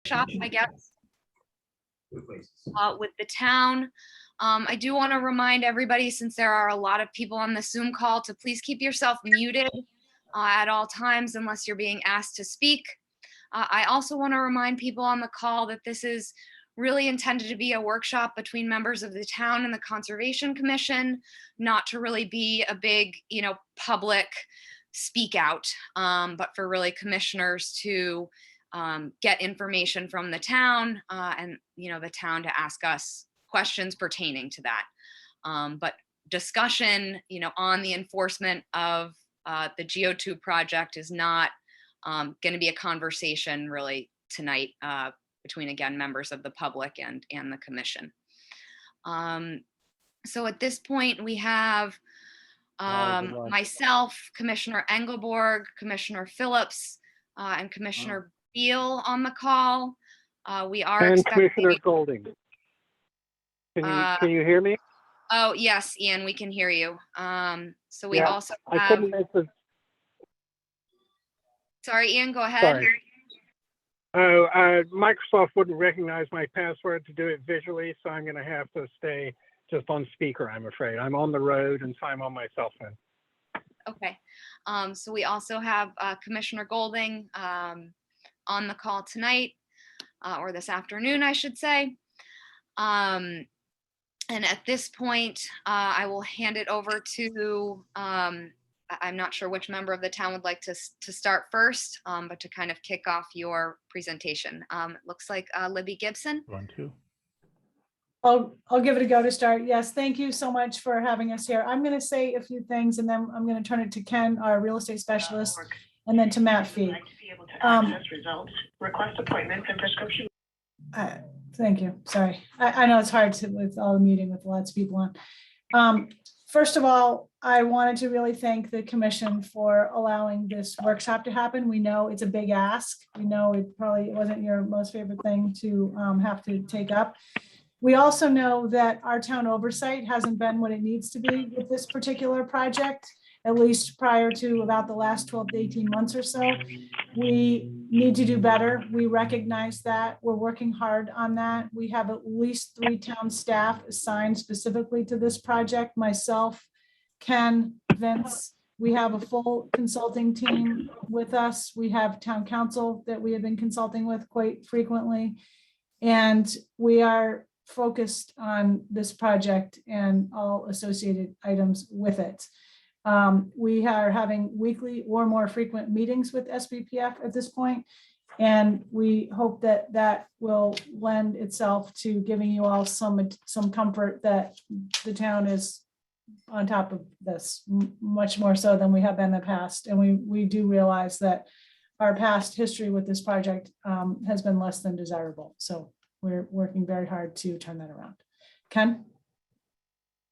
shop, I guess, with the town. I do want to remind everybody, since there are a lot of people on the Zoom call, to please keep yourself muted at all times unless you're being asked to speak. I also want to remind people on the call that this is really intended to be a workshop between members of the town and the Conservation Commission, not to really be a big, public speak out, but for really commissioners to get information from the town and, the town to ask us questions pertaining to that. But discussion, on the enforcement of the Geotube project is not going to be a conversation really tonight between, again, members of the public and the commission. So at this point we have myself, Commissioner Engelborg, Commissioner Phillips, and Commissioner Beal on the call. We are and expecting Commissioner Golding. Can you hear me? Oh yes, Ian, we can hear you. So we also have. I couldn't make the. Sorry, Ian, go ahead. Sorry. Microsoft wouldn't recognize my password to do it visually, so I'm going to have to stay just on speaker, I'm afraid. I'm on the road, and so I'm on my cell phone. Okay. So we also have Commissioner Golding on the call tonight, or this afternoon, I should say. And at this point, I will hand it over to, I'm not sure which member of the town would like to start first, but to kind of kick off your presentation. It looks like Libby Gibson. I'll give it a go to start. Yes, thank you so much for having us here. I'm going to say a few things and then I'm going to turn it to Ken, our real estate specialist, and then to Matt Fee. Results, request appointments and prescription. Thank you. Sorry. I know it's hard with all the meeting with lots of people on. First of all, I wanted to really thank the commission for allowing this workshop to happen. We know it's a big ask. We know it probably wasn't your most favorite thing to have to take up. We also know that our town oversight hasn't been what it needs to be with this particular project, at least prior to about the last 12 to 18 months or so. We need to do better. We recognize that. We're working hard on that. We have at least 3 town staff assigned specifically to this project. Myself, Ken, Vince. We have a full consulting team with us. We have town council that we have been consulting with quite frequently. And we are focused on this project and all associated items with it. We are having weekly or more frequent meetings with SBPF at this point, and we hope that that will lend itself to giving you all some comfort that the town is on top of this, much more so than we have been in the past. And we do realize that our past history with this project has been less than desirable. So we're working very hard to turn that around. Ken?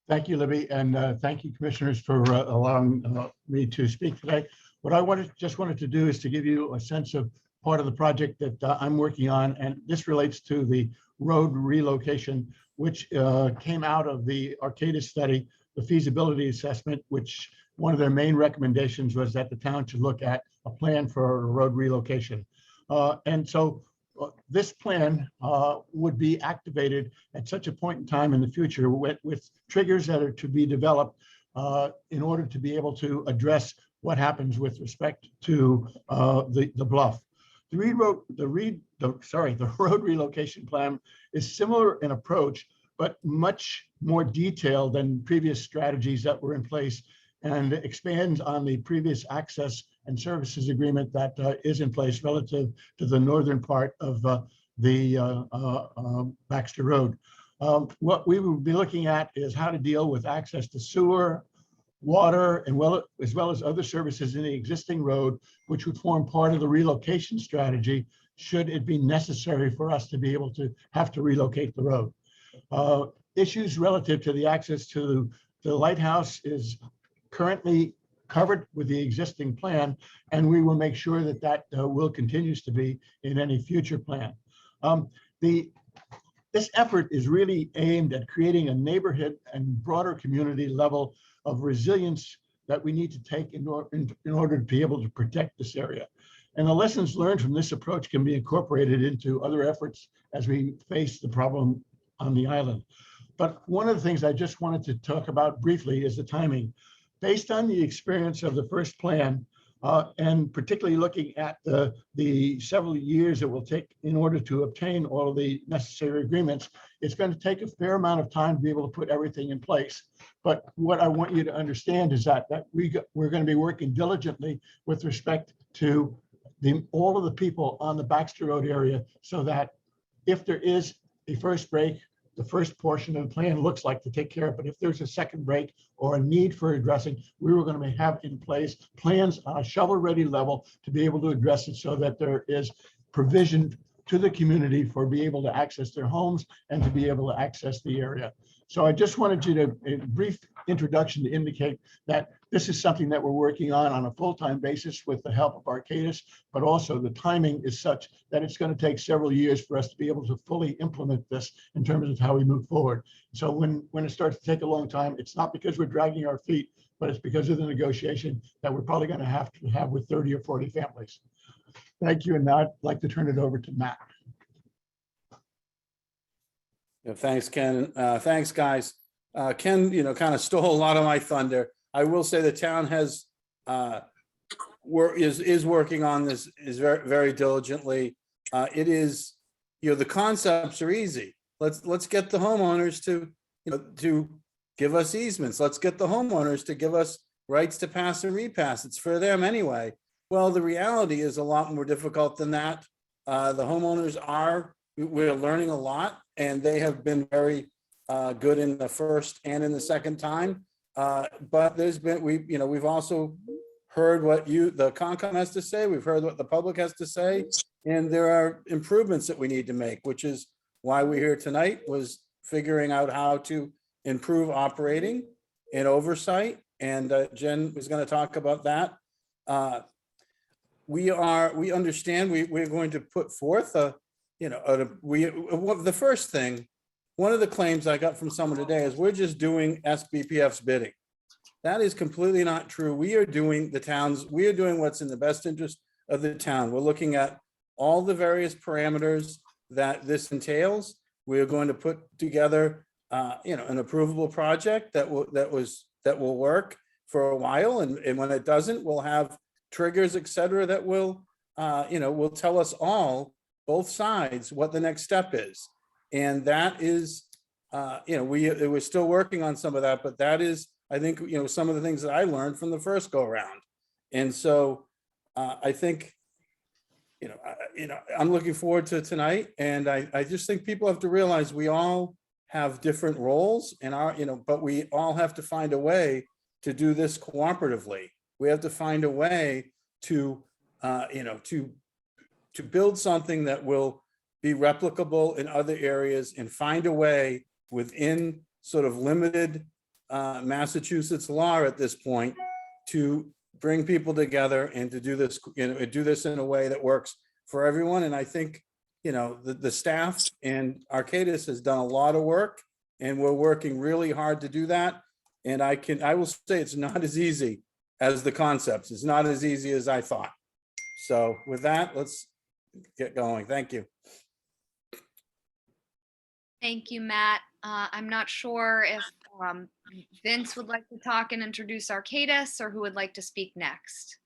Thank you, Libby, and thank you, commissioners, for allowing me to speak today. What I just wanted to do is to give you a sense of part of the project that I'm working on, and this relates to the road relocation, which came out of the Arcadis study, the feasibility assessment, which one of their main recommendations was that the town should look at a plan for a road relocation. And so this plan would be activated at such a point in time in the future with triggers that are to be developed in order to be able to address what happens with respect to the bluff. The road relocation plan is similar in approach, but much more detailed than previous strategies that were in place, and expands on the previous access and services agreement that is in place relative to the northern part of the Baxter Road. What we will be looking at is how to deal with access to sewer, water, and as well as other services in the existing road, which would form part of the relocation strategy should it be necessary for us to be able to have to relocate the road. Issues relative to the access to the lighthouse is currently covered with the existing plan, and we will make sure that that will continues to be in any future plan. This effort is really aimed at creating a neighborhood and broader community level of resilience that we need to take in order to be able to protect this area. And the lessons learned from this approach can be incorporated into other efforts as we face the problem on the island. But one of the things I just wanted to talk about briefly is the timing. Based on the experience of the first plan, and particularly looking at the several years it will take in order to obtain all of the necessary agreements, it's going to take a fair amount of time to be able to put everything in place. But what I want you to understand is that we're going to be working diligently with respect to all of the people on the Baxter Road area, so that if there is a first break, the first portion of the plan looks like to take care of it. But if there's a second break or a need for addressing, we were going to have in place plans on a shovel-ready level to be able to address it, so that there is provision to the community for being able to access their homes and to be able to access the area. So I just wanted you to, a brief introduction to indicate that this is something that we're working on a full-time basis with the help of Arcadis, but also the timing is such that it's going to take several years for us to be able to fully implement this in terms of how we move forward. So when it starts to take a long time, it's not because we're dragging our feet, but it's because of the negotiation that we're probably going to have with 30 or 40 families. Thank you. And now I'd like to turn it over to Matt. Yeah, thanks, Ken. Thanks, guys. Ken, kind of stole a lot of my thunder. I will say the town has is working on this very, very diligently. It is, the concepts are easy. Let's get the homeowners to give us easements. Let's get the homeowners to give us rights to pass and repass. It's for them anyway. Well, the reality is a lot more difficult than that. The homeowners we're learning a lot, and they have been very good in the first and in the second time. But we've also heard what the Concom has to say. We've heard what the public has to say, and there are improvements that we need to make, which is why we're here tonight, was figuring out how to improve operating and oversight. And Jen was going to talk about that. We understand we're going to put forth the first thing, one of the claims I got from someone today is we're just doing SBPF's bidding. That is completely not true. We are doing what's in the best interest of the town. We're looking at all the various parameters that this entails. We are going to put together, an approvable project that will work for a while. And when it doesn't, we'll have triggers, et cetera, that will tell us all, both sides, what the next step is. And that is, we're still working on some of that, but that is, I think, some of the things that I learned from the first go around. And so I think, I'm looking forward to tonight. And I just think people have to realize we all have different roles in but we all have to find a way to do this cooperatively. We have to find a way to build something that will be replicable in other areas, and find a way within sort of limited Massachusetts law at this point to bring people together and to do this, do this in a way that works for everyone. And I think, the staff and Arcadis has done a lot of work, and we're working really hard to do that. And I will say it's not as easy as the concepts. It's not as easy as I thought. So with that, let's get going. Thank you. Thank you, Matt. I'm not sure if Vince would like to talk and introduce Arcadis, or who would like to speak next.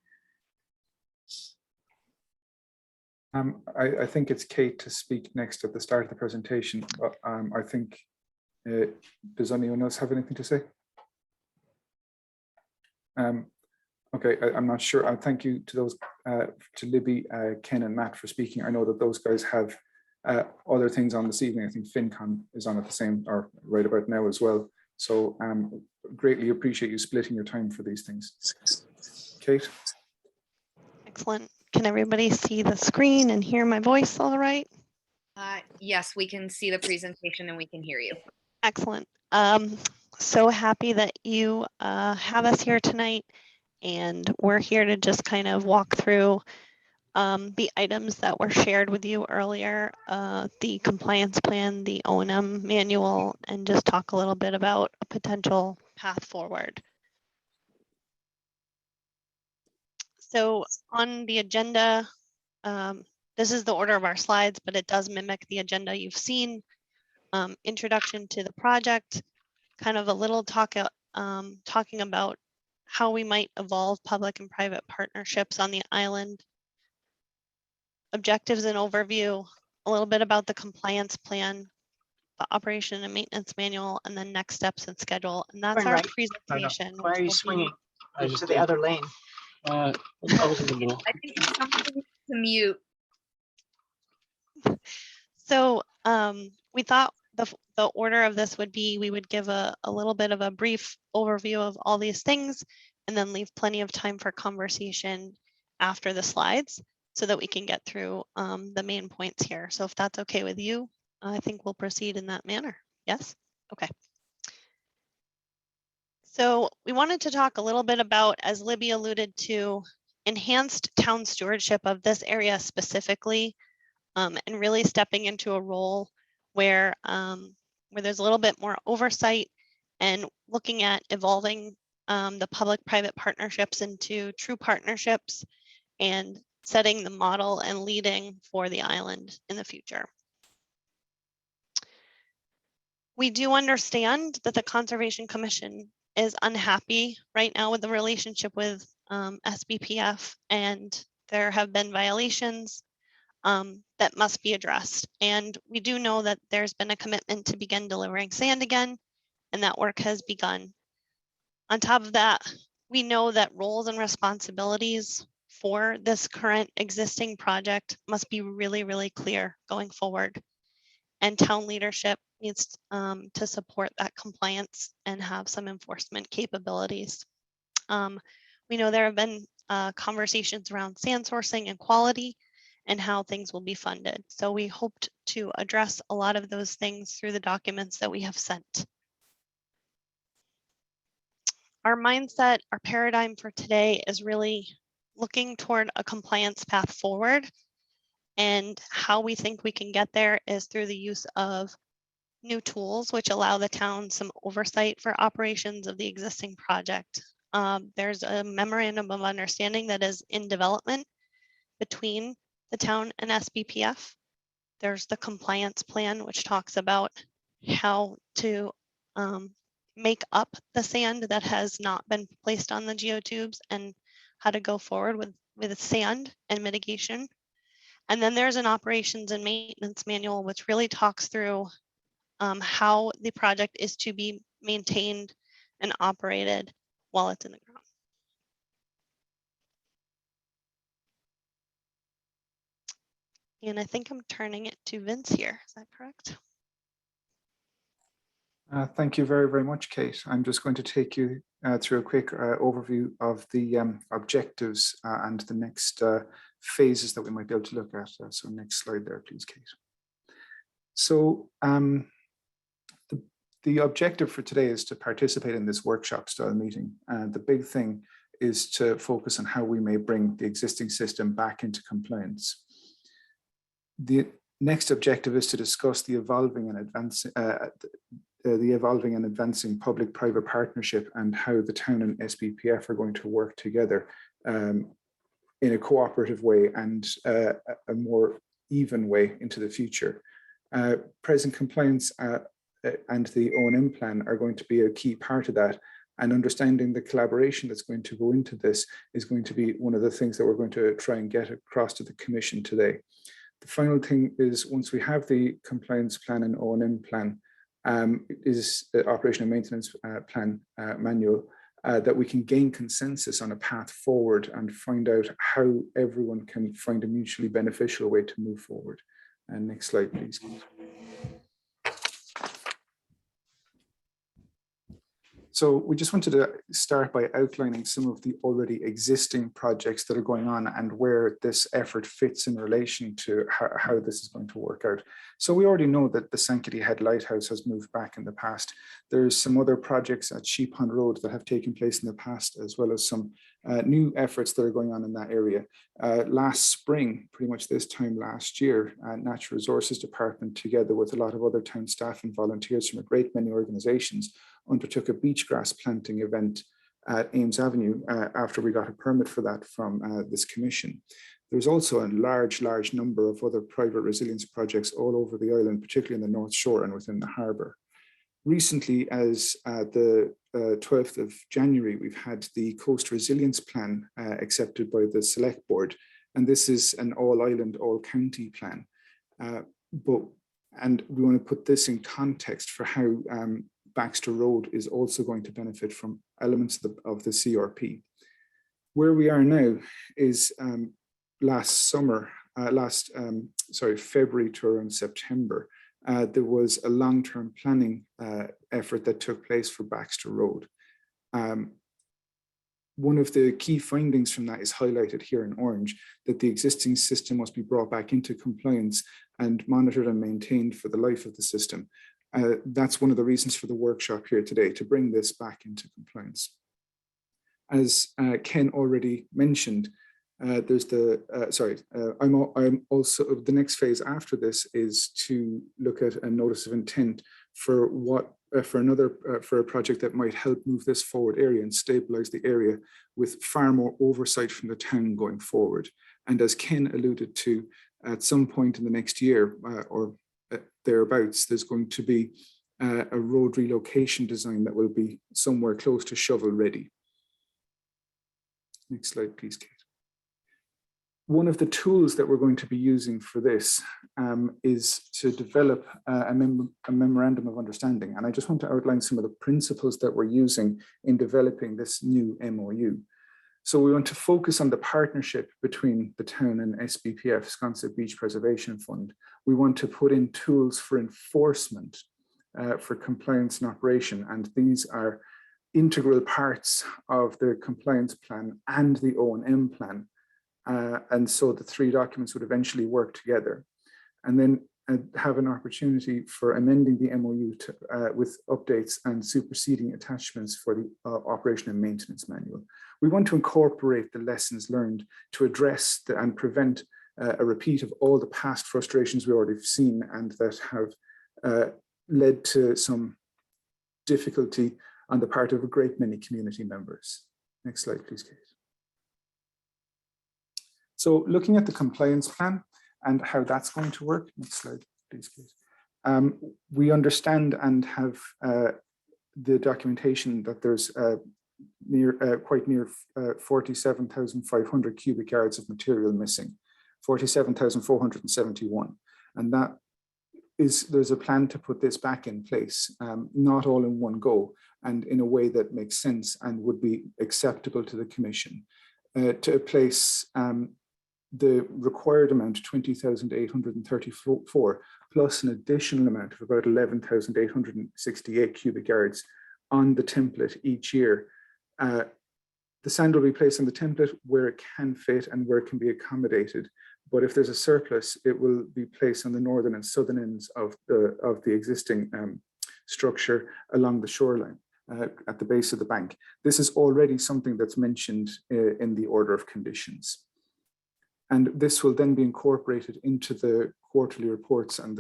I think it's Kate to speak next at the start of the presentation. But I think, does anyone else have anything to say? Okay, I'm not sure. Thank you to those, to Libby, Ken and Matt for speaking. I know that those guys have other things on this evening. I think FinCon is on at the same, or right about now as well. So greatly appreciate you splitting your time for these things. Kate? Excellent. Can everybody see the screen and hear my voice all right? Yes, we can see the presentation and we can hear you. Excellent. So happy that you have us here tonight, and we're here to just kind of walk through the items that were shared with you earlier, the compliance plan, the O&M manual, and just talk a little bit about a potential path forward. So on the agenda this is the order of our slides, but it does mimic the agenda you've seen. Introduction to the project, kind of a little talking about how we might evolve public and private partnerships on the island. Objectives and overview, a little bit about the compliance plan, the operation and maintenance manual, and then next steps and schedule. And that's Going our right. presentation. Why are you which will swinging I into just the did. other lane? I was in the middle. I think somebody needs to mute. So we thought the order of this would be, we would give a little bit of a brief overview of all these things and then leave plenty of time for conversation after the slides so that we can get through the main points here. So if that's okay with you, I think we'll proceed in that manner. Yes? Okay. So we wanted to talk a little bit about, as Libby alluded to, enhanced town stewardship of this area specifically, and really stepping into a role where there's a little bit more oversight and looking at evolving the public-private partnerships into true partnerships and setting the model and leading for the island in the future. We do understand that the Conservation Commission is unhappy right now with the relationship with SBPF, and there have been violations that must be addressed. And we do know that there's been a commitment to begin delivering sand again, and that work has begun. On top of that, we know that roles and responsibilities for this current existing project must be really, really clear going forward. And town leadership needs to support that compliance and have some enforcement capabilities. We know there have been conversations around sand sourcing and quality and how things will be funded. So we hoped to address a lot of those things through the documents that we have sent. Our mindset, our paradigm for today is really looking toward a compliance path forward. And how we think we can get there is through the use of new tools, which allow the town some oversight for operations of the existing project. There's a memorandum of understanding that is in development between the town and SBPF. There's the compliance plan, which talks about how to make up the sand that has not been placed on the geotubes and how to go forward with sand and mitigation. And then there's an operations and maintenance manual, which really talks through how the project is to be maintained and operated while it's in the ground. And I think I'm turning it to Vince here. Is that correct? Thank you very, very much, Kate. I'm just going to take you through a quick overview of the objectives and the next phases that we might be able to look at. So next slide there, please, Kate. So the objective for today is to participate in this workshop style meeting. The big thing is to focus on how we may bring the existing system back into compliance. The next objective is to discuss the evolving and advancing public-private partnership and how the town and SBPF are going to work together in a cooperative way and a more even way into the future. Present compliance and the O&M plan are going to be a key part of that, and understanding the collaboration that's going to go into this is going to be one of the things that we're going to try and get across to the Commission today. The final thing is, once we have the compliance plan and O&M plan, is the operation and maintenance plan manual, that we can gain consensus on a path forward and find out how everyone can find a mutually beneficial way to move forward. And next slide, please. So we just wanted to start by outlining some of the already existing projects that are going on and where this effort fits in relation to how this is going to work out. So we already know that the Sankaty Head Lighthouse has moved back in the past. There's some other projects at Sheep Pond Road that have taken place in the past, as well as some new efforts that are going on in that area. Last spring, pretty much this time last year, Natural Resources Department, together with a lot of other town staff and volunteers from a great many organizations, undertook a beach grass planting event at Ames Avenue after we got a permit for that from this commission. There's also a large number of other private resilience projects all over the island, particularly in the North Shore and within the harbour. Recently, as the 12th of January, we've had the Coast Resilience Plan accepted by the Select Board, and this is an all-island, all-county plan. And we want to put this in context for how Baxter Road is also going to benefit from elements of the CRP. Where we are now is February to around September, there was a long-term planning effort that took place for Baxter Road. One of the key findings from that is highlighted here in orange, that the existing system must be brought back into compliance and monitored and maintained for the life of the system. That's one of the reasons for the workshop here today, to bring this back into compliance. As Ken already mentioned, there's I'm also, the next phase after this is to look at a notice of intent for for a project that might help move this forward area and stabilize the area with far more oversight from the town going forward. And as Ken alluded to, at some point in the next year or thereabouts, there's going to be a road relocation design that will be somewhere close to shovel ready. Next slide, please, Kate. One of the tools that we're going to be using for this is to develop a memorandum of understanding. And I just want to outline some of the principles that we're using in developing this new MOU. So we want to focus on the partnership between the town and SBPF, Sconset Beach Preservation Fund. We want to put in tools for enforcement, for compliance and operation. And these are integral parts of the compliance plan and the O&M plan. And so the three documents would eventually work together, and then have an opportunity for amending the MOU with updates and superseding attachments for the operation and maintenance manual. We want to incorporate the lessons learned to address and prevent a repeat of all the past frustrations we already have seen and that have led to some difficulty on the part of a great many community members. Next slide, please, Kate. So looking at the compliance plan and how that's going to work, next slide, please, Kate. We understand and have the documentation that there's quite near 47,500 cubic yards of material missing, 47,471. And that is, there's a plan to put this back in place, not all in one go, and in a way that makes sense and would be acceptable to the Commission. To place the required amount, 20,834, plus an additional amount of about 11,868 cubic yards on the template each year. The sand will be placed on the template where it can fit and where it can be accommodated. But if there's a surplus, it will be placed on the northern and southern ends of the existing structure along the shoreline at the base of the bank. This is already something that's mentioned in the order of conditions. And this will then be incorporated into the quarterly reports and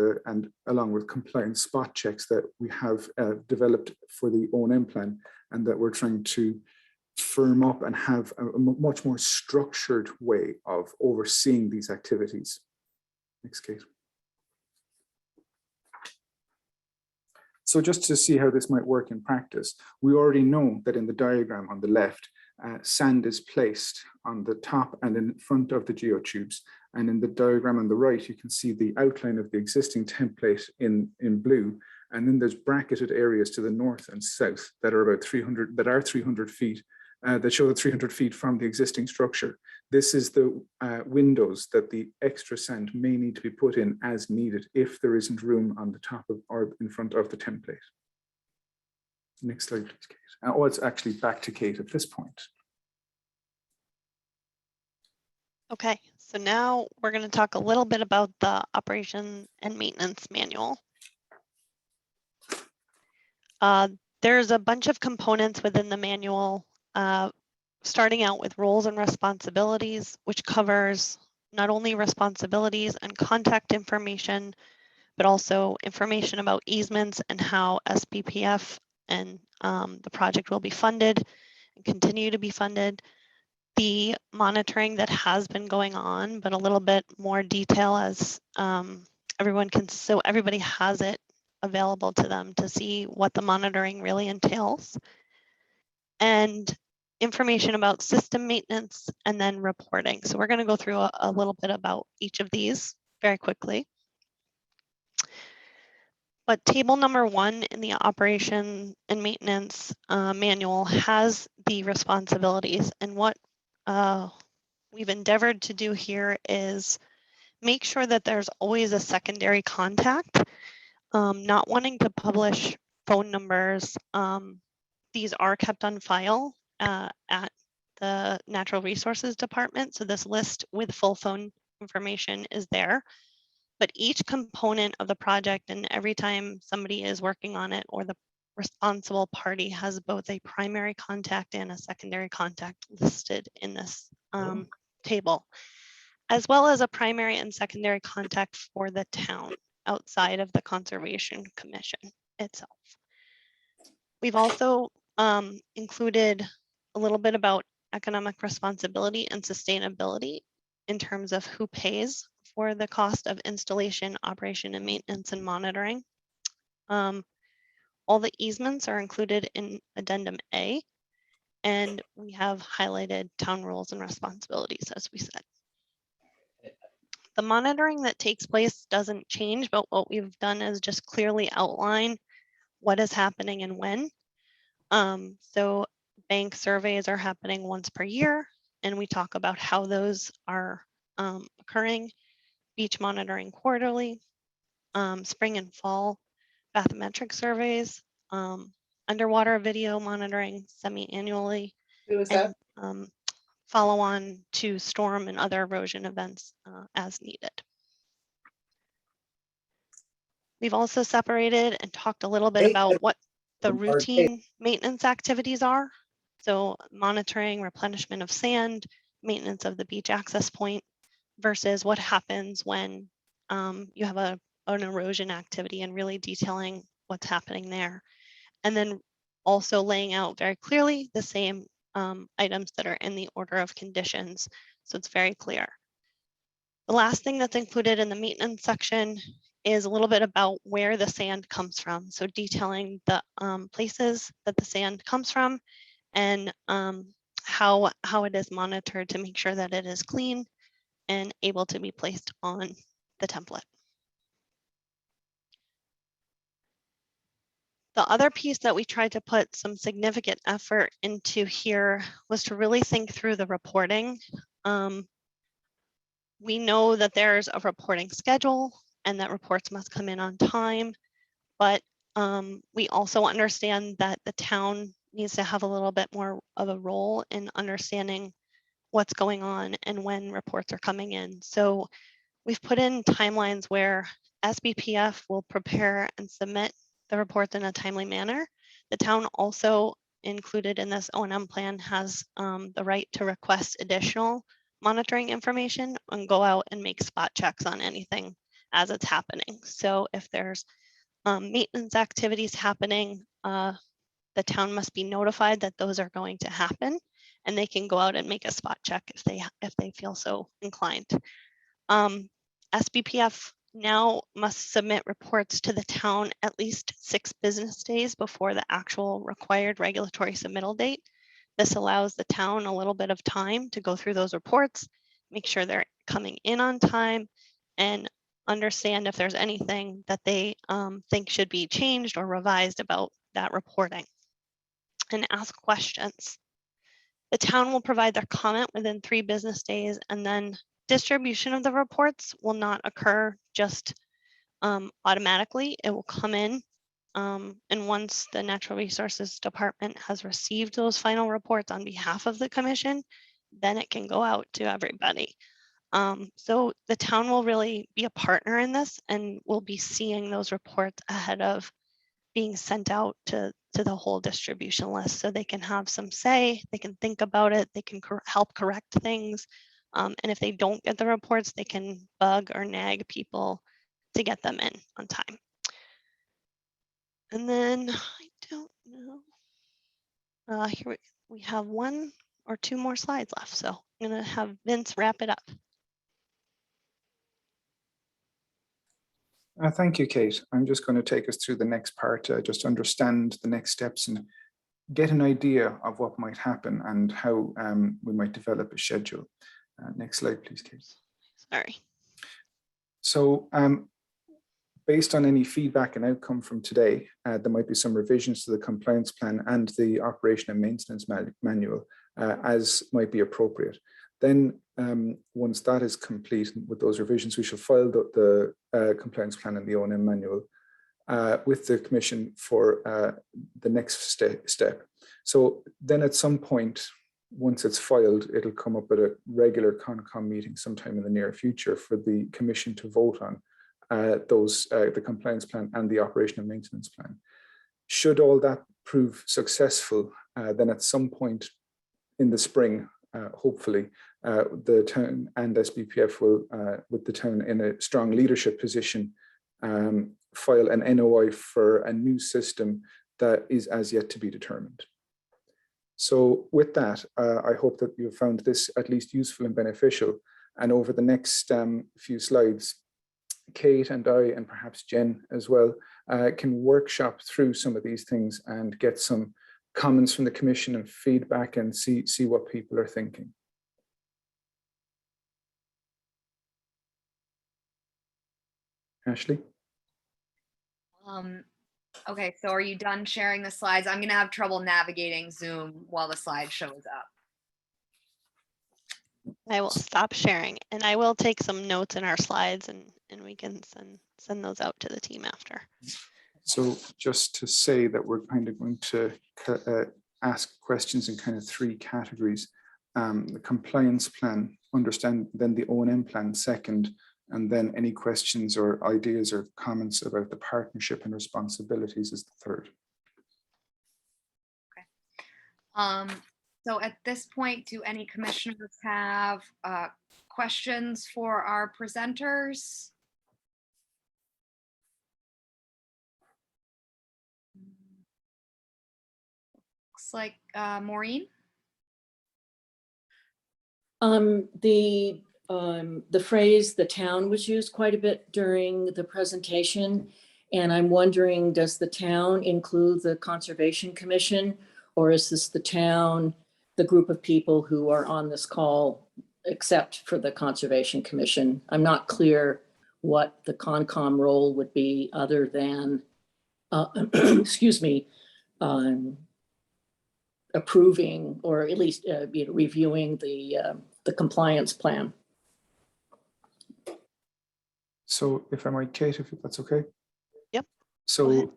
along with compliance spot checks that we have developed for the O&M plan, and that we're trying to firm up and have a much more structured way of overseeing these activities. Next, Kate. So just to see how this might work in practice, we already know that in the diagram on the left, sand is placed on the top and in front of the geotubes. And in the diagram on the right, you can see the outline of the existing template in blue. And then there's bracketed areas to the north and south that are about 300 feet, that show the 300 feet from the existing structure. This is the windows that the extra sand may need to be put in as needed if there isn't room on the top of or in front of the template. Next slide, please, Kate. Oh, it's actually back to Kate at this point. Okay, so now we're going to talk a little bit about the operation and maintenance manual. There's a bunch of components within the manual, starting out with roles and responsibilities, which covers not only responsibilities and contact information, but also information about easements and how SBPF and the project will be funded and continue to be funded. the monitoring that has been going on, but a little bit more detail as everyone can, so everybody has it available to them to see what the monitoring really entails. And information about system maintenance and then reporting. So we're going to go through a little bit about each of these very quickly. But table number 1 in the operation and maintenance manual has the responsibilities, and what we've endeavored to do here is make sure that there's always a secondary contact, not wanting to publish phone numbers. These are kept on file at the Natural Resources Department. So this list with full phone information is there. But each component of the project, and every time somebody is working on it or the responsible party, has both a primary contact and a secondary contact listed in this table, as well as a primary and secondary contact for the town outside of the Conservation Commission itself. We've also included a little bit about economic responsibility and sustainability in terms of who pays for the cost of installation, operation, and maintenance and monitoring. All the easements are included in Addendum A, and we have highlighted town rules and responsibilities, as we said. The monitoring that takes place doesn't change, but what we've done is just clearly outline what is happening and when. So bank surveys are happening once per year, and we talk about how those are occurring. Beach monitoring quarterly, spring and fall bathymetric surveys, underwater video monitoring semi-annually, and follow on to storm and other erosion events as needed. We've also separated and talked a little bit about what the routine maintenance activities are. So monitoring replenishment of sand, maintenance of the beach access point, versus what happens when you have an erosion activity, and really detailing what's happening there. And then also laying out very clearly the same items that are in the order of conditions, so it's very clear. The last thing that's included in the maintenance section is a little bit about where the sand comes from. So detailing the places that the sand comes from, and how it is monitored to make sure that it is clean and able to be placed on the template. The other piece that we tried to put some significant effort into here was to really think through the reporting. We know that there's a reporting schedule and that reports must come in on time, but we also understand that the town needs to have a little bit more of a role in understanding what's going on and when reports are coming in. So we've put in timelines where SBPF will prepare and submit the reports in a timely manner. The town also, included in this O&M plan, has the right to request additional monitoring information and go out and make spot checks on anything as it's happening. So if there's maintenance activities happening, the town must be notified that those are going to happen, and they can go out and make a spot check if they feel so inclined. SBPF now must submit reports to the town at least 6 business days before the actual required regulatory submittal date. This allows the town a little bit of time to go through those reports, make sure they're coming in on time, and understand if there's anything that they think should be changed or revised about that reporting, and ask questions. The town will provide their comment within 3 business days, and then distribution of the reports will not occur just automatically. It will come in, and once the Natural Resources Department has received those final reports on behalf of the commission, then it can go out to everybody. So the town will really be a partner in this, and we'll be seeing those reports ahead of being sent out to the whole distribution list, so they can have some say, they can think about it, they can help correct things. And if they don't get the reports, they can bug or nag people to get them in on time. And then I don't know. Here we have one or 2 more slides left. So I'm going to have Vince wrap it up. Thank you, Kate. I'm just going to take us through the next part, just understand the next steps and get an idea of what might happen and how we might develop a schedule. Next slide, please, Kate. Sorry. So based on any feedback and outcome from today, there might be some revisions to the compliance plan and the operation and maintenance manual as might be appropriate. Then once that is complete with those revisions, we shall file the compliance plan and the O&M manual with the Commission for the next step. So then at some point, once it's filed, it'll come up at a regular CONCOM meeting sometime in the near future for the Commission to vote on the compliance plan and the operation and maintenance plan. Should all that prove successful, then at some point in the spring, hopefully, the town and SBPF will, with the town in a strong leadership position, file an NOI for a new system that is as yet to be determined. So with that, I hope that you found this at least useful and beneficial. And over the next few slides, Kate and I, and perhaps Jen as well, can workshop through some of these things and get some comments from the Commission and feedback and see what people are thinking. Ashley? Okay, so are you done sharing the slides? I'm gonna have trouble navigating Zoom while the slide shows up. I will stop sharing, and I will take some notes in our slides, and we can send those out to the team after. So just to say that we're kind of going to ask questions in kind of 3 categories. The compliance plan, understand, then the O&M plan second, and then any questions or ideas or comments about the partnership and responsibilities is the third. Okay. So at this point, do any commissioners have questions for our presenters? Looks like Maureen. The phrase "the town" was used quite a bit during the presentation. And I'm wondering, does the town include the Conservation Commission, or is this the town, the group of people who are on this call, except for the Conservation Commission? I'm not clear what the CONCOM role would be other than, excuse me, approving or at least reviewing the compliance plan. So if I might, Kate, if that's okay. Yep. So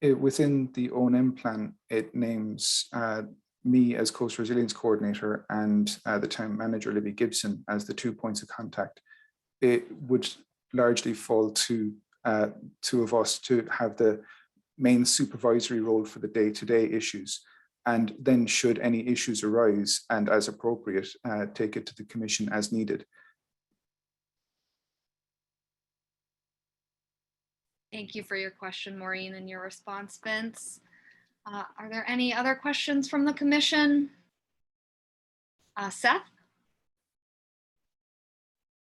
within the O&M plan, it names me as Coastal Resilience Coordinator and the town manager, Libby Gibson, as the 2 points of contact. It would largely fall to 2 of us to have the main supervisory role for the day-to-day issues. And then should any issues arise and as appropriate, take it to the Commission as needed. Thank you for your question, Maureen, and your response, Vince. Are there any other questions from the Commission? Seth?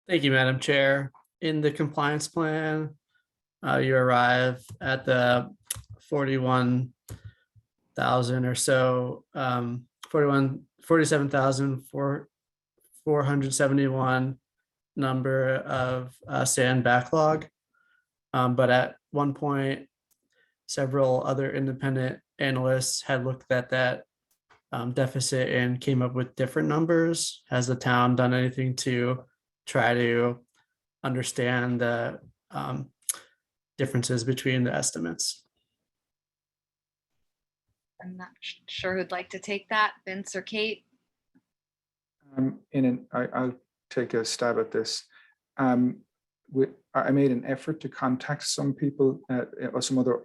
Thank you, Madam Chair. In the compliance plan, you arrive at the 41,000 or so, 47,471 number of sand backlog. But at one point, several other independent analysts had looked at that deficit and came up with different numbers. Has the town done anything to try to understand the differences between the estimates? I'm not sure who'd like to take that, Vince or Kate. I'll take a stab at this. I made an effort to contact some people or some other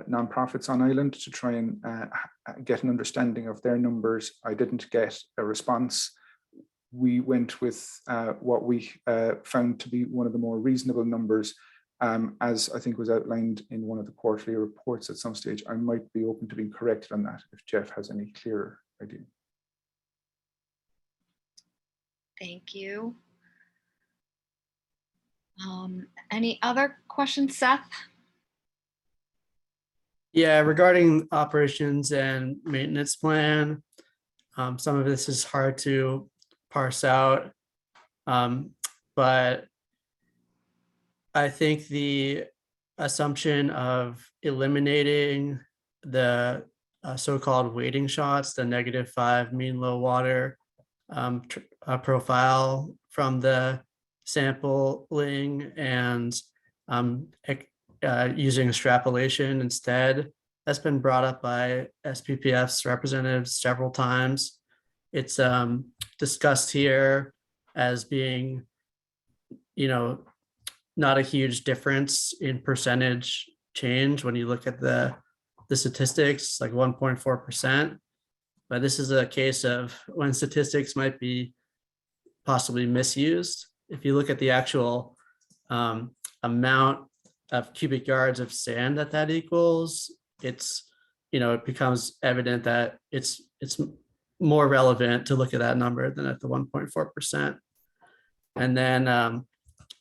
nonprofits on island to try and get an understanding of their numbers. I didn't get a response. We went with what we found to be one of the more reasonable numbers as I think was outlined in one of the quarterly reports at some stage. I might be open to being corrected on that if Jeff has any clearer idea. Thank you. Any other questions, Seth? Yeah, regarding operations and maintenance plan, some of this is hard to parse out. But I think the assumption of eliminating the so-called weighting shots, the -5 mean low water profile from the sampling and using extrapolation instead, that's been brought up by SPPF's representatives several times. It's discussed here as being, not a huge difference in percentage change when you look at the statistics, like 1.4%. But this is a case of when statistics might be possibly misused. If you look at the actual amount of cubic yards of sand that equals, it's, it becomes evident that it's more relevant to look at that number than at the 1.4%. And then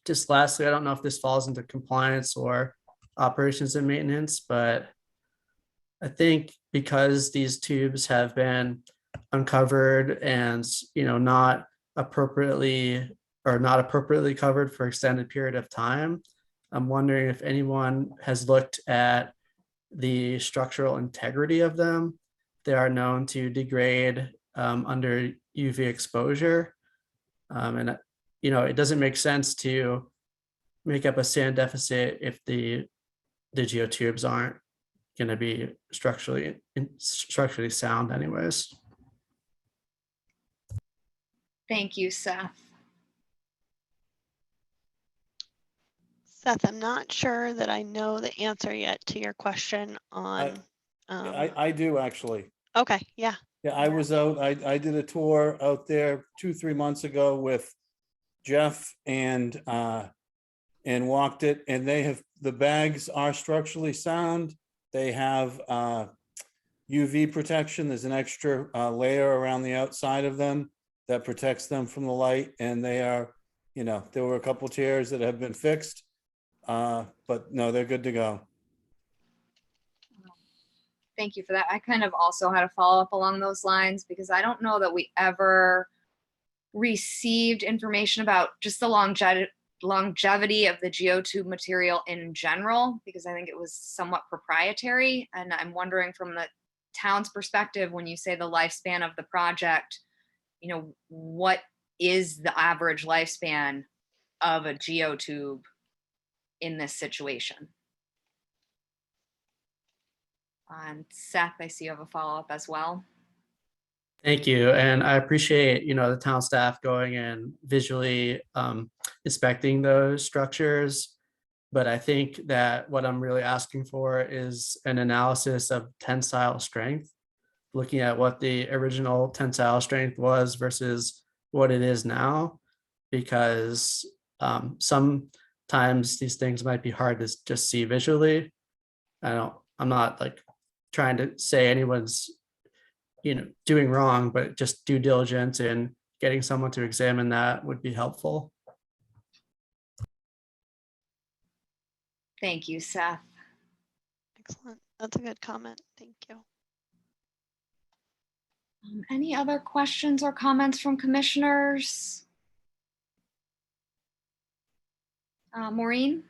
just lastly, I don't know if this falls into compliance or operations and maintenance, but I think because these tubes have been uncovered and, not appropriately covered for extended period of time, I'm wondering if anyone has looked at the structural integrity of them. They are known to degrade under UV exposure. And it doesn't make sense to make up a sand deficit if the geotubes aren't going to be structurally sound anyways. Thank you, Seth. Seth, I'm not sure that I know the answer yet to your question on. I do actually. Okay, yeah. Yeah, I was out, I did a tour out there 2-3 months ago with Jeff and walked it, and the bags are structurally sound. They have UV protection. There's an extra layer around the outside of them that protects them from the light. And they are, there were a couple chairs that have been fixed, but no, they're good to go. Thank you for that. I kind of also had a follow-up along those lines because I don't know that we ever received information about just the longevity of the geotube material in general, because I think it was somewhat proprietary. And I'm wondering from the town's perspective, when you say the lifespan of the project, what is the average lifespan of a geotube in this situation? And Seth, I see you have a follow-up as well. Thank you. And I appreciate, the town staff going and visually inspecting those structures. But I think that what I'm really asking for is an analysis of tensile strength, looking at what the original tensile strength was versus what it is now, because sometimes these things might be hard to just see visually. I'm not like trying to say anyone's doing wrong, but just due diligence and getting someone to examine that would be helpful. Thank you, Seth. Excellent. That's a good comment. Thank you. Any other questions or comments from commissioners? Maureen?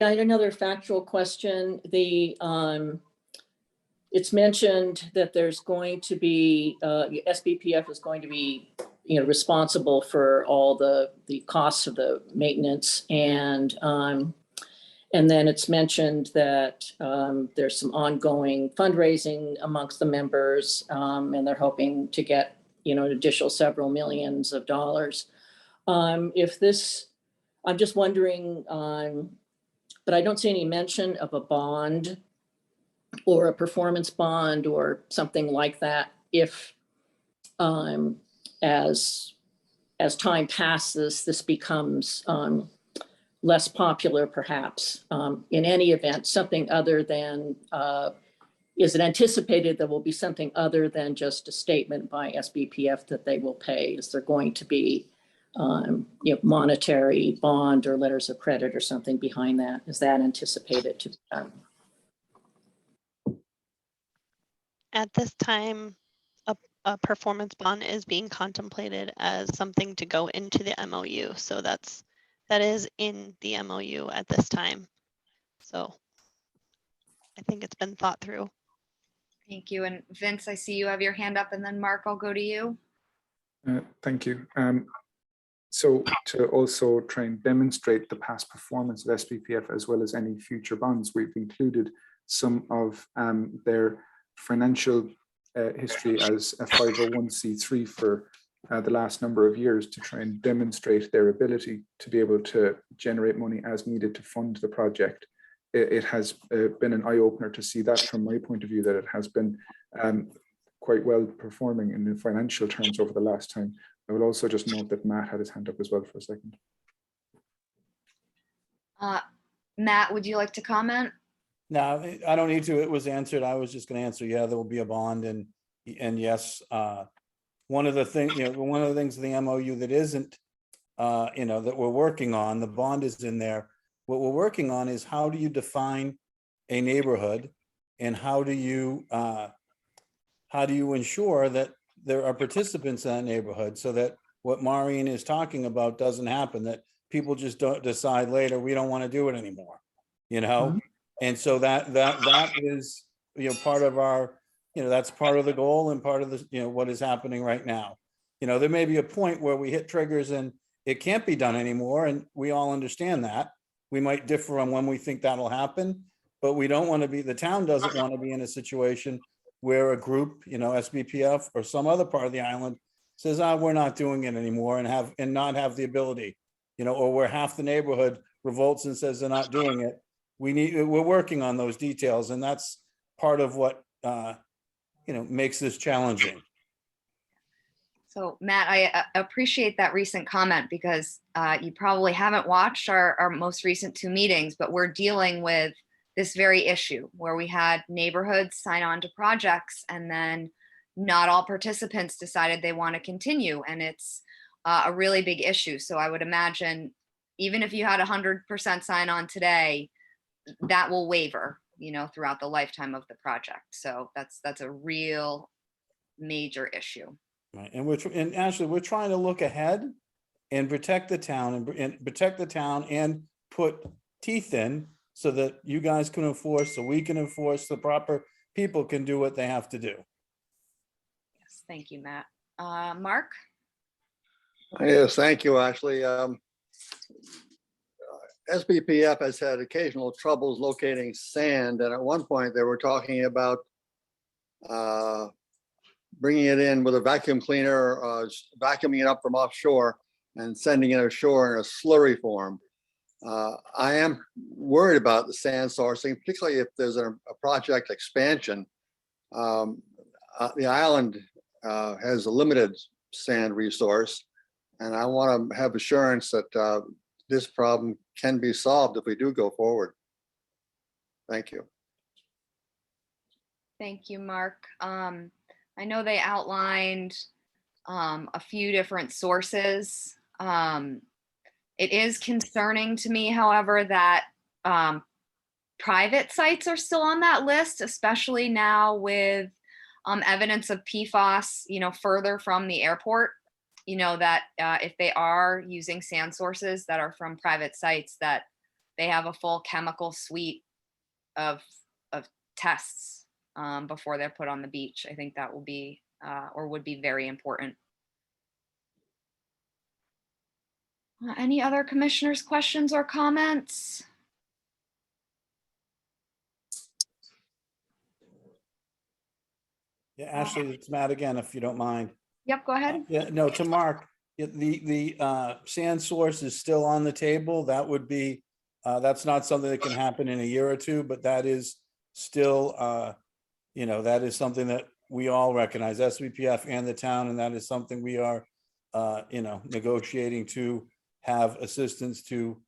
I had another factual question. It's mentioned that there's going to be, SBPF is going to be, responsible for all the costs of the maintenance. And then it's mentioned that there's some ongoing fundraising amongst the members, and they're hoping to get, an additional several millions of dollars. I'm just wondering, but I don't see any mention of a bond or a performance bond or something like that if as time passes, this becomes less popular perhaps. In any event, something other than, is it anticipated there will be something other than just a statement by SBPF that they will pay? Is there going to be monetary bond or letters of credit or something behind that? Is that anticipated to be done? At this time, a performance bond is being contemplated as something to go into the MOU. So that is in the MOU at this time. So I think it's been thought through. Thank you. And Vince, I see you have your hand up, and then Mark, I'll go to you. Thank you. So to also try and demonstrate the past performance of SBPF as well as any future bonds, we've included some of their financial history as a 501c3 for the last number of years to try and demonstrate their ability to be able to generate money as needed to fund the project. It has been an eye-opener to see that from my point of view, that it has been quite well performing in the financial terms over the last time. I will also just note that Matt had his hand up as well for a second. Matt, would you like to comment? No, I don't need to. It was answered. I was just going to answer, yeah, there will be a bond, and yes, one of the things, one of the things in the MOU that isn't, that we're working on, the bond is in there. What we're working on is how do you define a neighborhood, and how do you ensure that there are participants in that neighborhood, so that what Maureen is talking about doesn't happen, that people just don't decide later, we don't want to do it anymore, Mm-hmm. And so that is, part of our, that's part of the goal and part of the, what is happening right now. There may be a point where we hit triggers and it can't be done anymore, and we all understand that. We might differ on when we think that'll happen, but we don't want to be, the town doesn't want to be in a situation where a group, SBPF or some other part of the island says, we're not doing it anymore, and not have the ability, or where half the neighborhood revolts and says they're not doing it. We're working on those details, and that's part of what, makes this challenging. So Matt, I appreciate that recent comment, because you probably haven't watched our most recent 2 meetings, but we're dealing with this very issue where we had neighborhoods sign on to projects, and then not all participants decided they want to continue. And it's a really big issue. So I would imagine even if you had 100% sign on today, that will waver, throughout the lifetime of the project. So that's a real major issue. Right. And Ashley, we're trying to look ahead and protect the town and put teeth in so that you guys can enforce, so we can enforce, the proper people can do what they have to do. Yes, thank you, Matt. Mark? Yes, thank you, Ashley. SBPF has had occasional troubles locating sand, and at one point they were talking about bringing it in with a vacuum cleaner, vacuuming it up from offshore and sending it ashore in a slurry form. I am worried about the sand sourcing, particularly if there's a project expansion. The island has a limited sand resource, and I want to have assurance that this problem can be solved if we do go forward. Thank you. Thank you, Mark. I know they outlined a few different sources. It is concerning to me, however, that private sites are still on that list, especially now with evidence of PFAS, further from the airport. That if they are using sand sources that are from private sites, that they have a full chemical suite of tests before they're put on the beach. I think that will be or would be very important. Any other commissioners' questions or comments? Yeah, Ashley, it's Matt again, if you don't mind. Yep, go ahead. Yeah, no, to Mark, the sand source is still on the table. That would be, that's not something that can happen in a year or two, but that is still, that is something that we all recognize, SBPF and the town, and that is something we are, negotiating to have assistance to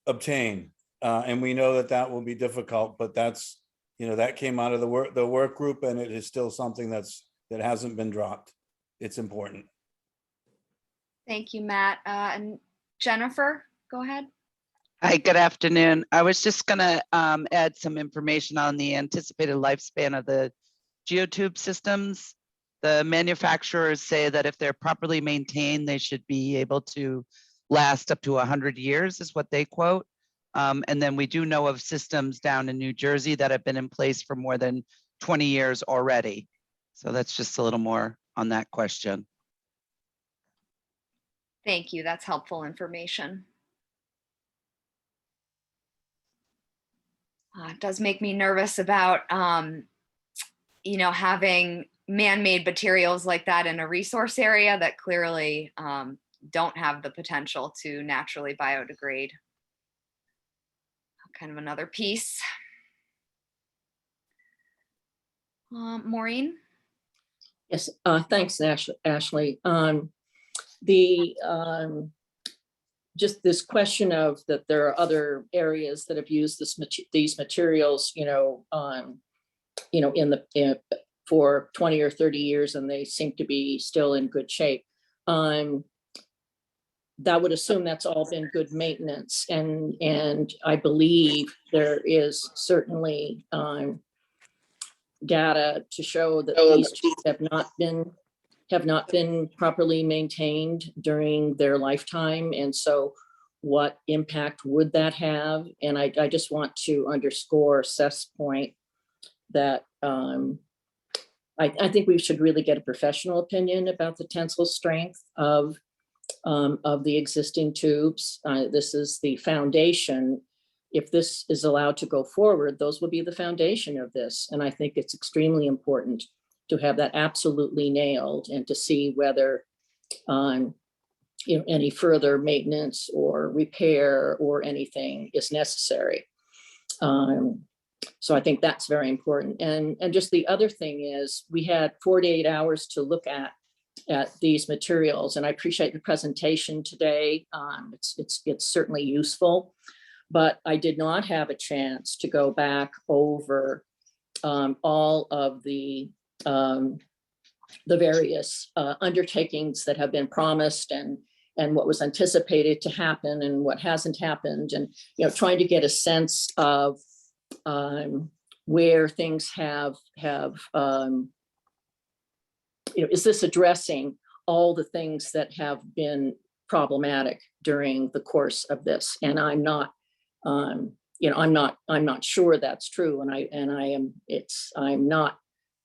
obtain. And we know that that will be difficult, but that's, that came out of the work group, and it is still something that hasn't been dropped. It's important. Thank you, Matt. And Jennifer, go ahead. Hi, good afternoon. I was just gonna add some information on the anticipated lifespan of the Geotube systems. The manufacturers say that if they're properly maintained, they should be able to last up to 100 years is what they quote. And then we do know of systems down in New Jersey that have been in place for more than 20 years already. So that's just a little more on that question. Thank you. That's helpful information. It does make me nervous about, having man-made materials like that in a resource area that clearly don't have the potential to naturally biodegrade. Kind of another piece. Maureen? Yes, thanks, Ashley. Just this question of that there are other areas that have used these materials, for 20 or 30 years, and they seem to be still in good shape. That would assume that's all been good maintenance, and I believe there is certainly data to show that these tubes have not been properly maintained during their lifetime. And so what impact would that have? And I just want to underscore Seth's point that I think we should really get a professional opinion about the tensile strength of the existing tubes. This is the foundation. If this is allowed to go forward, those will be the foundation of this. And I think it's extremely important to have that absolutely nailed and to see whether any further maintenance or repair or anything is necessary. So I think that's very important. And just the other thing is we had 48 hours to look at these materials, and I appreciate the presentation today. It's certainly useful, but I did not have a chance to go back over all of the various undertakings that have been promised and what was anticipated to happen and what hasn't happened, and trying to get a sense of where things have is this addressing all the things that have been problematic during the course of this? And I'm not sure that's true,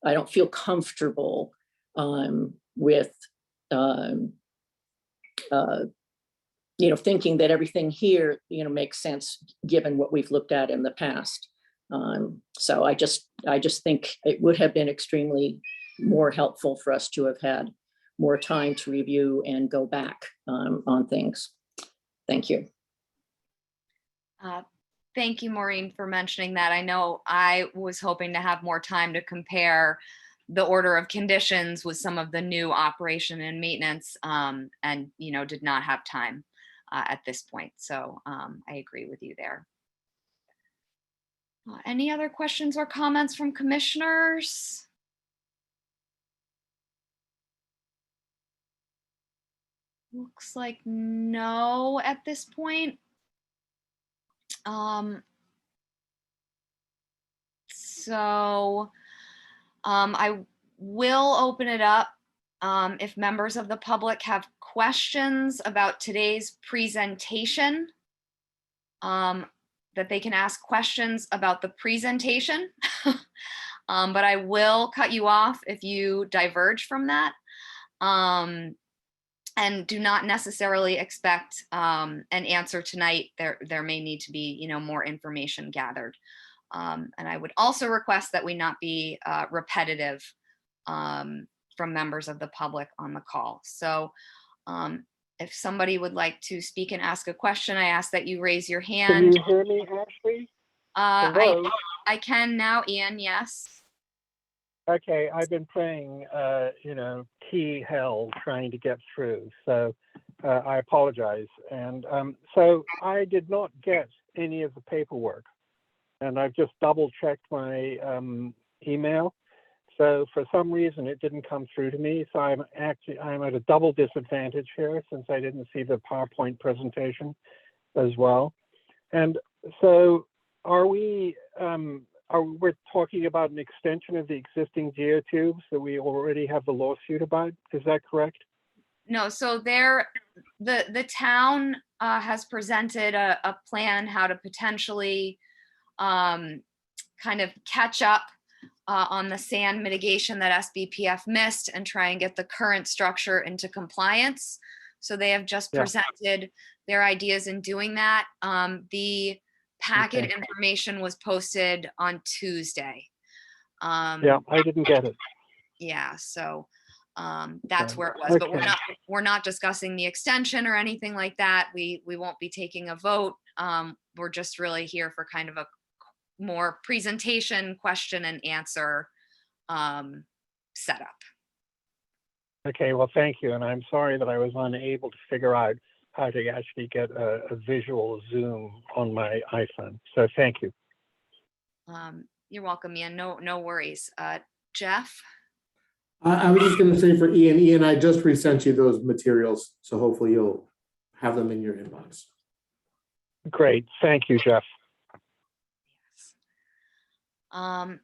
I don't feel comfortable with thinking that everything here makes sense given what we've looked at in the past. So I just think it would have been extremely more helpful for us to have had more time to review and go back on things. Thank you. Thank you, Maureen, for mentioning that. I know I was hoping to have more time to compare the order of conditions with some of the new operation and maintenance, and did not have time at this point. So I agree with you there. Any other questions or comments from commissioners? Looks like no at this point. So I will open it up if members of the public have questions about today's presentation, that they can ask questions about the presentation. But I will cut you off if you diverge from that. And do not necessarily expect an answer tonight. There may need to be, more information gathered. And I would also request that we not be repetitive from members of the public on the call. So if somebody would like to speak and ask a question, I ask that you raise your Can hand. you hear me, Ashley? Hello? I can now, Ian, yes. Okay, I've been playing, key hell trying to get through. So I apologize. And so I did not get any of the paperwork, and I've just double checked my email. So for some reason it didn't come through to me. So I'm at a double disadvantage here since I didn't see the PowerPoint presentation as well. And so we're talking about an extension of the existing geotubes that we already have the lawsuit about. Is that correct? No, so the town has presented a plan how to potentially kind of catch up on the sand mitigation that SBPF missed and try and get the current structure into compliance. So they have just presented their ideas in doing that. The packet information was posted on Tuesday. Yeah, I didn't get it. Yeah, so that's where it was, but we're not discussing the extension or anything like that. We won't be taking a vote. We're just really here for kind of a more presentation, question and answer setup. Okay, well, thank you. And I'm sorry that I was unable to figure out how to actually get a visual zoom on my iPhone. So thank you. You're welcome, Ian. No worries. Jeff? I was just going to say for Ian, I just resent you those materials, so hopefully you'll have them in your inbox. Great, thank you, Jeff.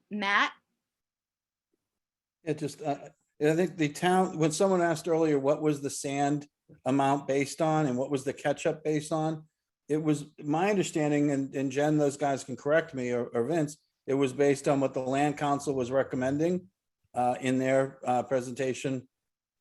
Matt? It just, I think the town, when someone asked earlier, what was the sand amount based on and what was the catch-up based on? It was my understanding, and Jen, those guys can correct me, or Vince, it was based on what the land council was recommending in their presentation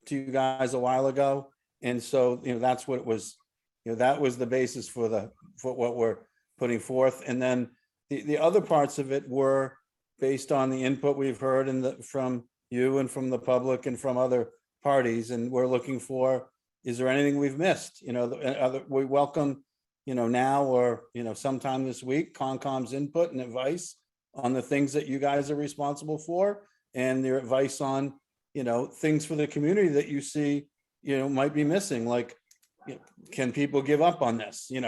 to you guys a while ago. And so, that's what it was, that was the basis for what we're putting forth. And then the other parts of it were based on the input we've heard from you and from the public and from other parties. And we're looking for, is there anything we've missed? We welcome, now or, sometime this week, Concom's input and advice on the things that you guys are responsible for, and their advice on, things for the community that you see, might be missing. Like, can people give up on this, and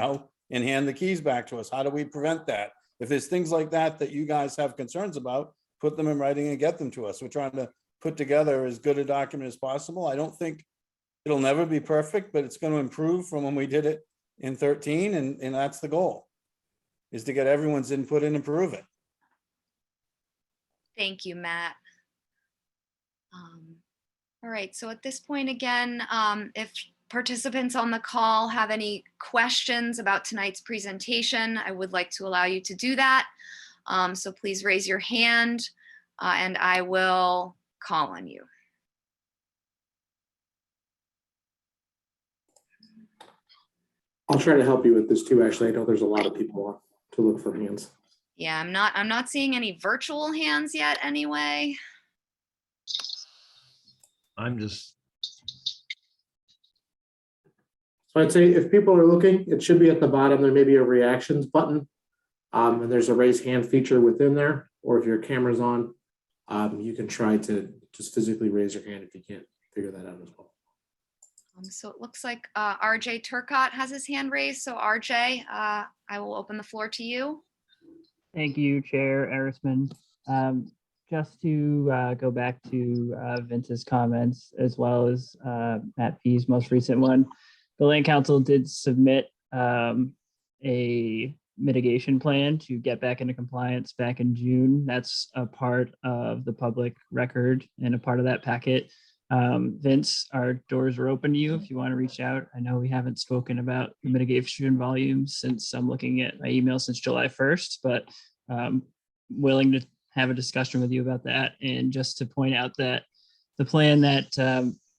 hand the keys back to us? How do we prevent that? If there's things like that that you guys have concerns about, put them in writing and get them to us. We're trying to put together as good a document as possible. I don't think it'll never be perfect, but it's going to improve from when we did it in 13. And that's the goal, is to get everyone's input and improve it. Thank you, Matt. All right, so at this point again, if participants on the call have any questions about tonight's presentation, I would like to allow you to do that. So please raise your hand and I will call on you. I'll try to help you with this too. Actually, I know there's a lot of people to look for hands. Yeah, I'm not seeing any virtual hands yet anyway. So I'd say if people are looking, it should be at the bottom. There may be a reactions button, and there's a raise hand feature within there. Or if your camera's on, you can try to just physically raise your hand if you can't figure that out as well. So it looks like RJ Turcott has his hand raised. So RJ, I will open the floor to you. Thank you, Chair Erisman. Just to go back to Vince's comments, as well as Matt P's most recent one, the Land Council did submit a mitigation plan to get back into compliance back in June. That's a part of the public record and a part of that packet. Vince, our doors are open to you if you want to reach out. I know we haven't spoken about the mitigation volumes since I'm looking at my email since July 1st, but willing to have a discussion with you about that. And just to point out that the plan that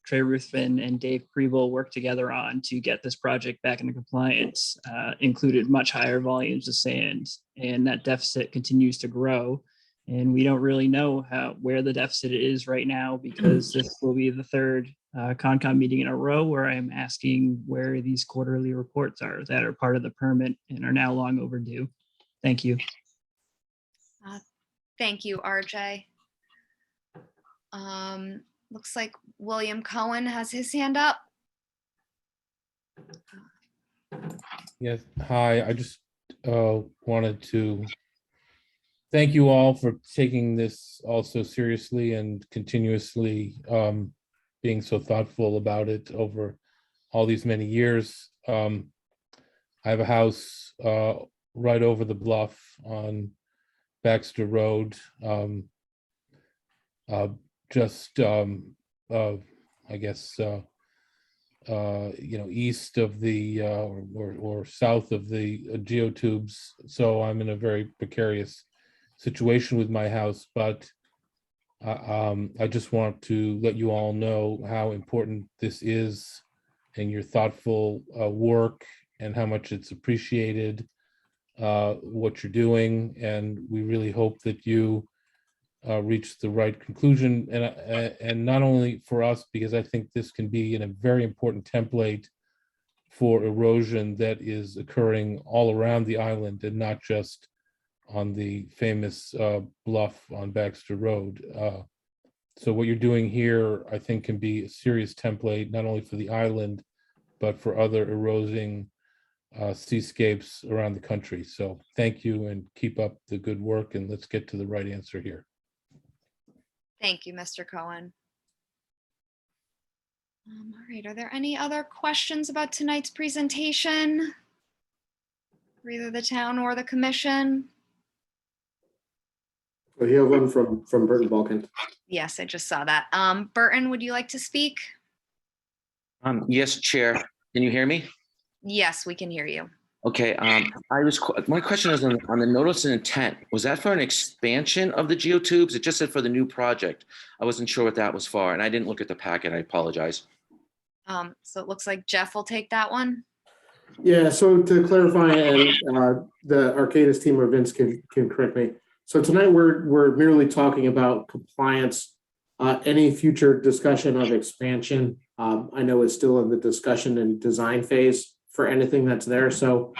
Trey Ruthven and Dave Preble worked together on to get this project back into compliance included much higher volumes of sand, and that deficit continues to grow. And we don't really know where the deficit is right now, because this will be the third Concom meeting in a row where I'm asking where these quarterly reports are that are part of the permit and are now long overdue. Thank you. Thank you, RJ. Looks like William Cohen has his hand up. Yes, hi, I just wanted to thank you all for taking this all so seriously and continuously being so thoughtful about it over all these many years. I have a house right over the bluff on Baxter Road. Just I guess east of the or south of the geotubes. So I'm in a very precarious situation with my house, but I just want to let you all know how important this is and your thoughtful work and how much it's appreciated, what you're doing. And we really hope that you reach the right conclusion, and not only for us, because I think this can be a very important template for erosion that is occurring all around the island and not just on the famous bluff on Baxter Road. So what you're doing here, I think, can be a serious template, not only for the island, but for other eroding seascapes around the country. So thank you and keep up the good work, and let's get to the right answer here. Thank you, Mr. Cohen. All right, are there any other questions about tonight's presentation? For either the town or the commission? We have one from Burton Balkan. Yes, I just saw that. Burton, would you like to speak? Yes, Chair. Can you hear me? Yes, we can hear you. Okay. My question is on the notice of intent. Was that for an expansion of the geotubes? It just said for the new project. I wasn't sure what that was for, and I didn't look at the packet. I apologize. So it looks like Jeff will take that one. Yeah, so to clarify, and the Arcadis team or Vince can correct me. So tonight we're merely talking about compliance. Any future discussion of expansion, I know is still in the discussion and design phase for anything that's there. So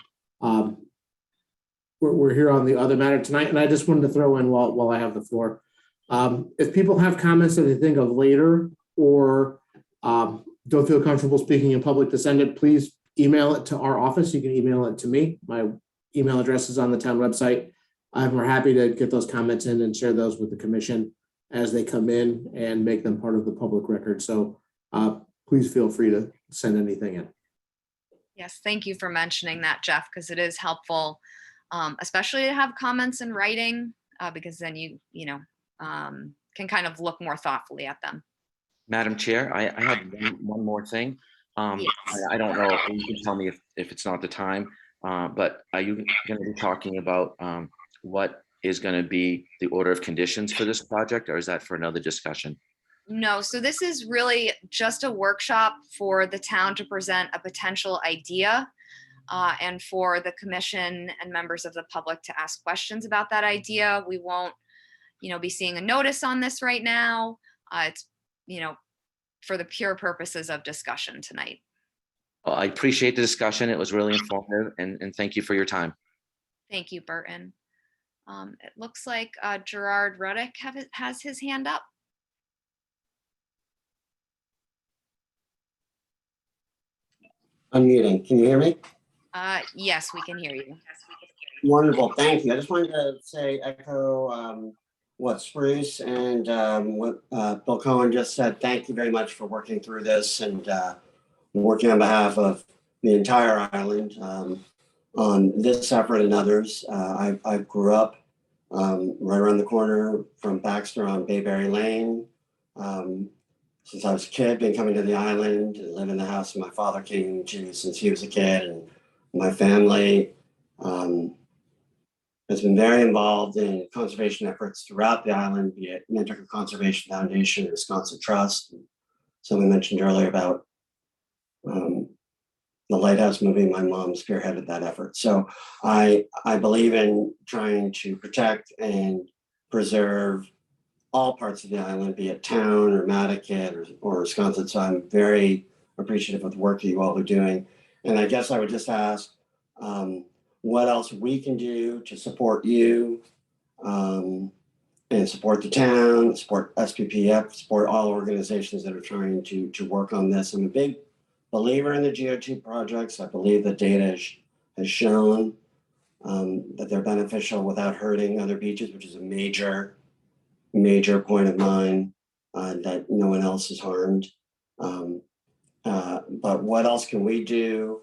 we're here on the other matter tonight, and I just wanted to throw in while I have the floor. If people have comments that they think of later or don't feel comfortable speaking in public to send it, please email it to our office. You can email it to me. My email address is on the town website. We're happy to get those comments in and share those with the commission as they come in and make them part of the public record. So please feel free to send anything in. Yes, thank you for mentioning that, Jeff, because it is helpful, especially to have comments in writing, because then you can kind of look more thoughtfully at them. Madam Chair, I have one more thing. Yes. I don't know, you can tell me if it's not the time, but are you going to be talking about what is going to be the order of conditions for this project, or is that for another discussion? No, so this is really just a workshop for the town to present a potential idea and for the commission and members of the public to ask questions about that idea. We won't, be seeing a notice on this right now. It's, for the pure purposes of discussion tonight. Well, I appreciate the discussion. It was really informative, and thank you for your time. Thank you, Burton. It looks like Gerard Ruddick has his hand up. Unmuting. Can you hear me? Yes, we can hear you. Wonderful. Thank you. I just wanted to echo what Spruce and what Bill Cohen just said. Thank you very much for working through this and working on behalf of the entire island on this effort and others. I grew up right around the corner from Baxter on Bayberry Lane. Since I was a kid, been coming to the island and live in the house my father came to since he was a kid, and my family has been very involved in conservation efforts throughout the island, be it Nantucket Conservation Foundation, Wisconsin Trust. Someone mentioned earlier about the lighthouse moving. My mom spearheaded that effort. So I believe in trying to protect and preserve all parts of the island, be it town or Mattocket or Wisconsin. So I'm very appreciative of the work that you all are doing. And I guess I would just ask what else we can do to support you and support the town, support SPPF, support all organizations that are trying to work on this. I'm a big believer in the Geotube projects. I believe the data has shown that they're beneficial without hurting other beaches, which is a major point of mine, that no one else is harmed. But what else can we do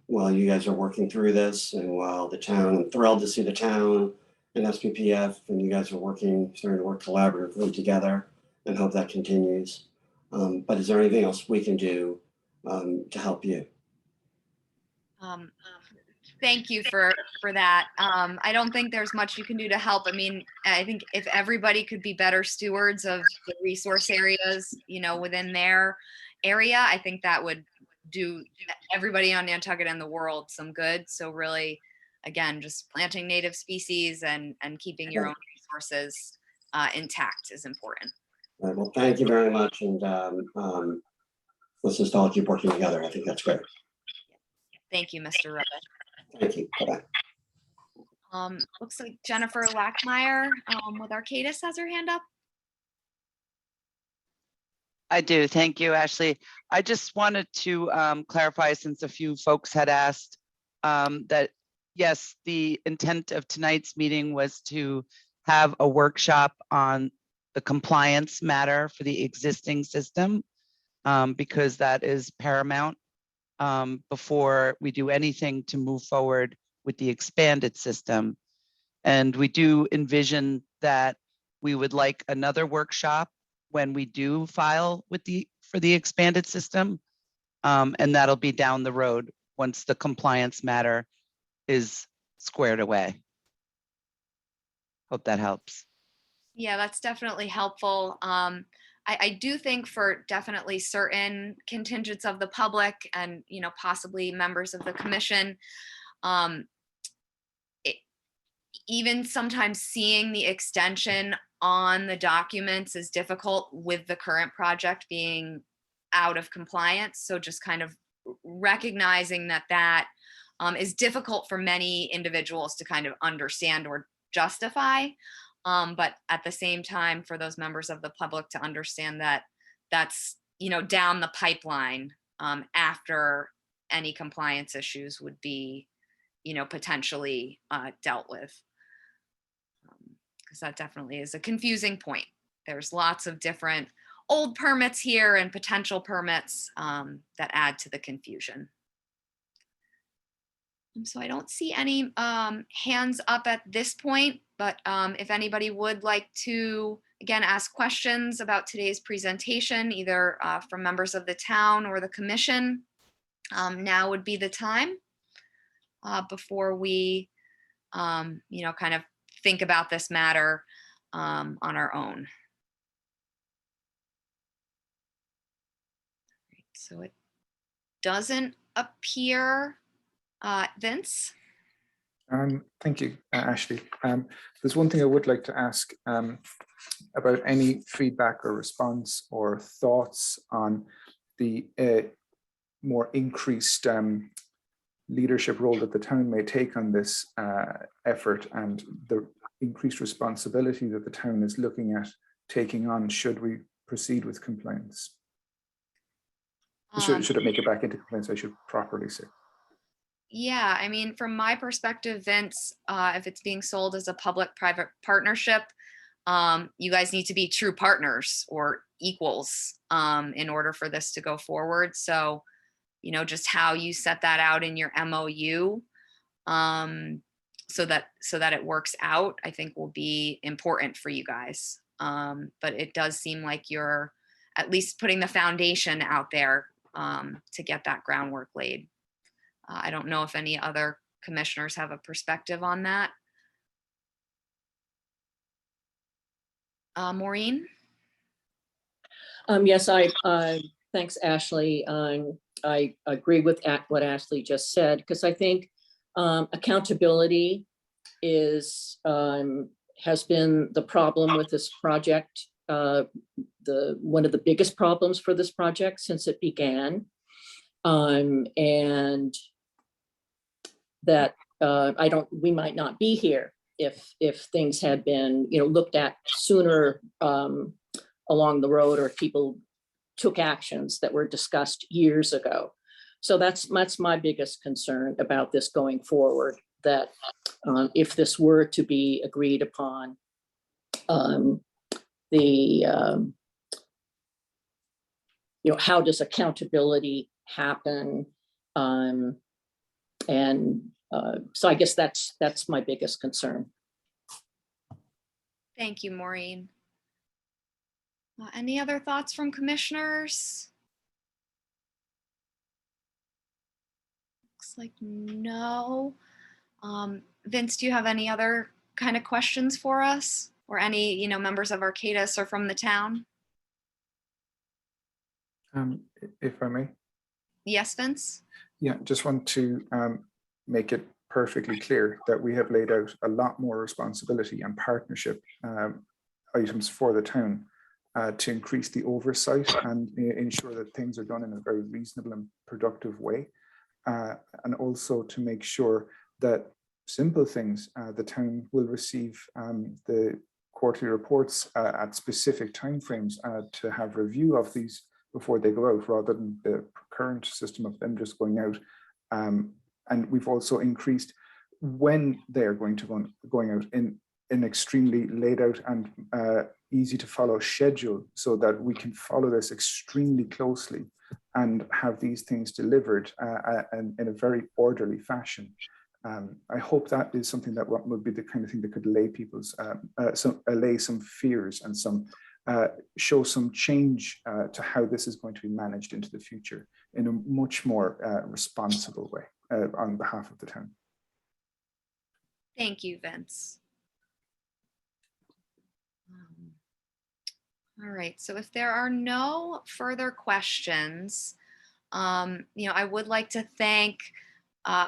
while you guys are working through this, and while the town, I'm thrilled to see the town and SPPF and you guys are starting to work collaboratively together, and hope that continues. But is there anything else we can do to help you? Thank you for that. I don't think there's much you can do to help. I mean, I think if everybody could be better stewards of the resource areas, within their area, I think that would do everybody on Nantucket and the world some good. So really, again, just planting native species and keeping your own resources intact is important. All right, well, thank you very much. And let's just all keep working together. I think that's great. Thank you, Mr. Rubin. Thank you. Bye-bye. Looks like Jennifer Lackmeyer with Arcadis has her hand up. I do. Thank you, Ashley. I just wanted to clarify, since a few folks had asked, that yes, the intent of tonight's meeting was to have a workshop on the compliance matter for the existing system, because that is paramount before we do anything to move forward with the expanded system. And we do envision that we would like another workshop when we do file for the expanded system. And that'll be down the road once the compliance matter is squared away. Hope that helps. Yeah, that's definitely helpful. I do think for definitely certain contingents of the public and, possibly members of the commission, even sometimes seeing the extension on the documents is difficult with the current project being out of compliance. So just kind of recognizing that is difficult for many individuals to kind of understand or justify. But at the same time, for those members of the public to understand that that's, down the pipeline after any compliance issues would be, potentially dealt with. Because that definitely is a confusing point. There's lots of different old permits here and potential permits that add to the confusion. So I don't see any hands up at this point, but if anybody would like to, again, ask questions about today's presentation, either from members of the town or the commission, now would be the time before we, kind of think about this matter on our own. So it doesn't appear. Vince? Thank you, Ashley. There's one thing I would like to ask about any feedback or response or thoughts on the more increased leadership role that the town may take on this effort, and the increased responsibility that the town is looking at taking on should we proceed with compliance. Should it make it back into compliance, I should properly say. Yeah, I mean, from my perspective, Vince, if it's being sold as a public-private partnership, you guys need to be true partners or equals in order for this to go forward. So, just how you set that out in your MOU so that it works out, I think will be important for you guys. But it does seem like you're at least putting the foundation out there to get that groundwork laid. I don't know if any other commissioners have a perspective on that. Maureen? Yes, thanks, Ashley. I agree with what Ashley just said, because I think accountability has been the problem with this project, one of the biggest problems for this project since it began. And that we might not be here if things had been, looked at sooner along the road, or people took actions that were discussed years ago. So that's my biggest concern about this going forward, that if this were to be agreed upon, how does accountability happen? So I guess that's my biggest concern. Thank you, Maureen. Any other thoughts from commissioners? Looks like no. Vince, do you have any other kind of questions for us, or any, members of Arcadis or from the town? If I may. Yes, Vince? Yeah, just want to make it perfectly clear that we have laid out a lot more responsibility and partnership items for the town to increase the oversight and ensure that things are done in a very reasonable and productive way. And also to make sure that simple things, the town will receive the quarterly reports at specific timeframes to have review of these before they go out, rather than the current system of them just going out. And we've also increased when they're going out in an extremely laid out and easy to follow schedule, so that we can follow this extremely closely and have these things delivered in a very orderly fashion. I hope that is something that would be the kind of thing that could allay some fears and show some change to how this is going to be managed into the future in a much more responsible way on behalf of the town. Thank you, Vince. All right, so if there are no further questions, I would like to thank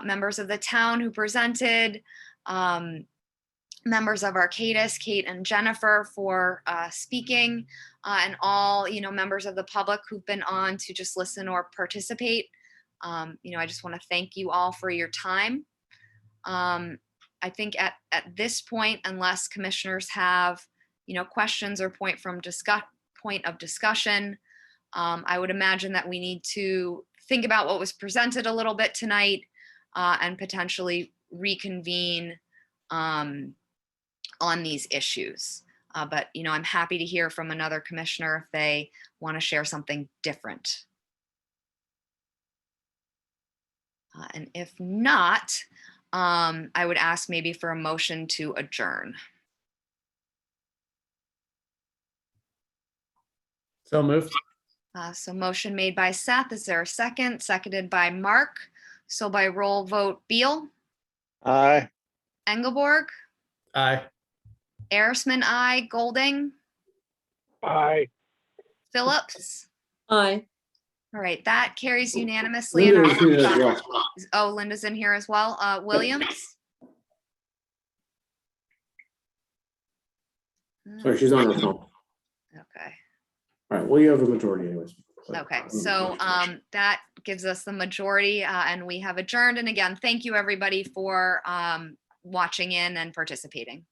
members of the town who presented, members of Arcadis, Kate and Jennifer, for speaking, and all, members of the public who've been on to just listen or participate. I just want to thank you all for your time. I think at this point, unless commissioners have, questions or point of discussion, I would imagine that we need to think about what was presented a little bit tonight, and potentially reconvene on these issues. But I'm happy to hear from another commissioner if they want to share something different. And if not, I would ask maybe for a motion to adjourn. So moved. So motion made by Seth. Is there a second? Seconded by Mark. So by roll vote, Beal, Aye. Engelborg, Aye. Arisman, aye. Golding, Aye. Phillips. Aye. All right, that carries unanimously. Linda is here as well. Oh, Linda's in here as well. Williams? Sorry, she's on her phone. Okay. All right, well, you have a majority anyways. Okay, so that gives us the majority, and we have adjourned. And again, thank you everybody for watching in and participating.